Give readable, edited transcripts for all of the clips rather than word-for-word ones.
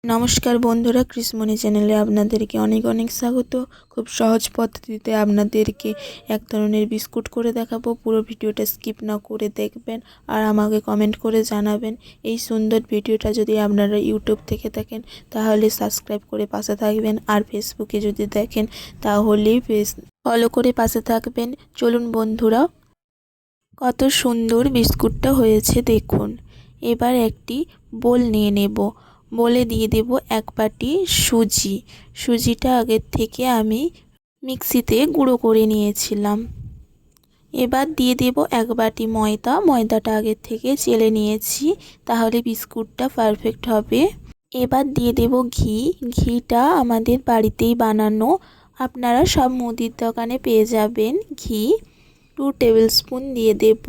নমস্কার বন্ধুরা, কৃষ্ণমণি চ্যানেলে আপনাদেরকে অনেক অনেক স্বাগত। খুব সহজ পদ্ধতিতে আপনাদেরকে এক ধরনের বিস্কুট করে দেখাবো। পুরো ভিডিওটা স্কিপ না করে দেখবেন আর আমাকে কমেন্ট করে জানাবেন। এই সুন্দর ভিডিওটা যদি আপনারা ইউটিউব থেকে দেখেন তাহলে সাবস্ক্রাইব করে পাশে থাকবেন, আর ফেসবুকে যদি দেখেন তাহলে ফলো করে পাশে থাকবেন। চলুন বন্ধুরা, কত সুন্দর বিস্কুটটা হয়েছে দেখুন। এবার একটি বোল নিয়ে নেব। বলে দিয়ে দেব এক বাটি সুজিটা আগের থেকে আমি মিক্সিতে গুঁড়ো করে নিয়েছিলাম। এবার দিয়ে দেব এক বাটি ময়দাটা আগের থেকে চেলে নিয়েছি, তাহলে বিস্কুটটা পারফেক্ট হবে। এবার দিয়ে দেব ঘিটা আমাদের বাড়িতেই বানানো, আপনারা সব মুদির দোকানে পেয়ে যাবেন ঘি। 2 টেবিল স্পুন দিয়ে দেব,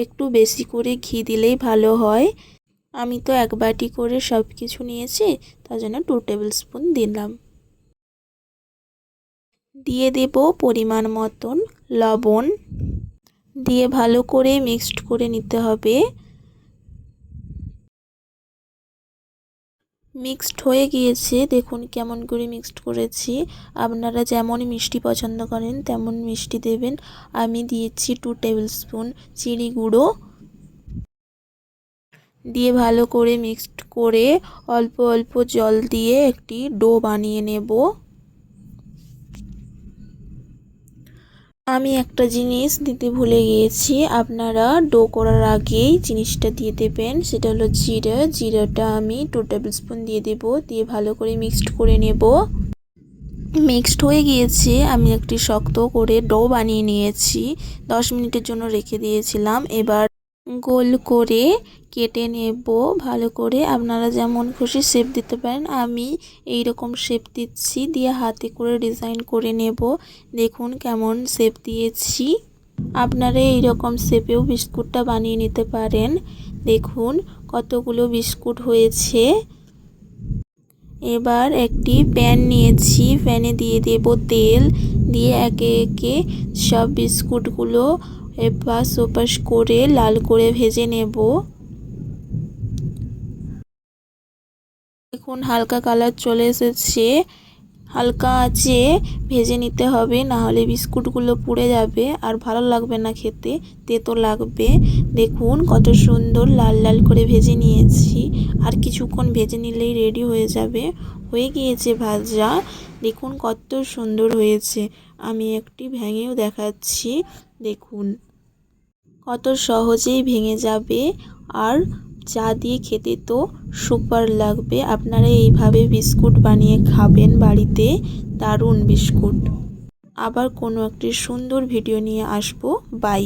একটু বেশি করে ঘি দিলেই ভালো হয়। আমি তো এক বাটি করে সব কিছু নিয়েছি, তার জন্য 2 টেবিল স্পুন দিলাম। দিয়ে দেব পরিমাণ মতন লবণ, দিয়ে ভালো করে মিক্সড করে নিতে হবে। মিক্সড হয়ে গিয়েছে, দেখুন কেমন করে মিক্সড করেছি। আপনারা যেমন মিষ্টি পছন্দ করেন তেমন মিষ্টি দেবেন। আমি দিয়েছি 2 টেবিল স্পুন চিনি গুঁড়ো। দিয়ে ভালো করে মিক্সড করে অল্প অল্প জল দিয়ে একটি ডো বানিয়ে নেব। আমি একটা জিনিস দিতে ভুলে গিয়েছি, আপনারা ডো করার আগেই জিনিসটা দিয়ে দেবেন, সেটা হলো জিরাটা আমি 2 টেবিল স্পুন দিয়ে দেব। দিয়ে ভালো করে মিক্সড করে নেব। মিক্সড হয়ে গিয়েছে, আমি একটি শক্ত করে ডো বানিয়ে নিয়েছি। 10 মিনিটের জন্য রেখে দিয়েছিলাম। এবার গোল করে কেটে নেব ভালো করে। আপনারা যেমন খুশি শেপ দিতে পারেন, আমি এই রকম শেপ দিচ্ছি, দিয়ে হাতে করে ডিজাইন করে নেব। দেখুন কেমন শেপ দিয়েছি। আপনারা এই রকম শেপেও বিস্কুটটা বানিয়ে নিতে পারেন। দেখুন কতগুলো বিস্কুট হয়েছে। এবার একটি প্যান নিয়েছি, প্যানে দিয়ে দেব তেল, দিয়ে একে একে সব বিস্কুটগুলো এপাশ ওপাশ করে লাল করে ভেজে নেব। দেখুন হালকা কালার চলে এসেছে, হালকা আঁচে ভেজে নিতে হবে, না হলে বিস্কুটগুলো পুড়ে যাবে আর ভালো লাগবে না খেতে, তেতো লাগবে। দেখুন কত সুন্দর লাল লাল করে ভেজে নিয়েছি, আর কিছুক্ষণ ভেজে নিলেই রেডি হয়ে যাবে। হয়ে গিয়েছে ভাজা, দেখুন কত সুন্দর হয়েছে। আমি একটি ভেঙেও দেখাচ্ছি, দেখুন কত সহজেই ভেঙে যাবে, আর চা দিয়ে খেতে তো সুপার লাগবে। আপনারা এইভাবে বিস্কুট বানিয়ে খাবেন বাড়িতে, দারুণ বিস্কুট। আবার কোনো একটি সুন্দর ভিডিও নিয়ে আসবো। বাই।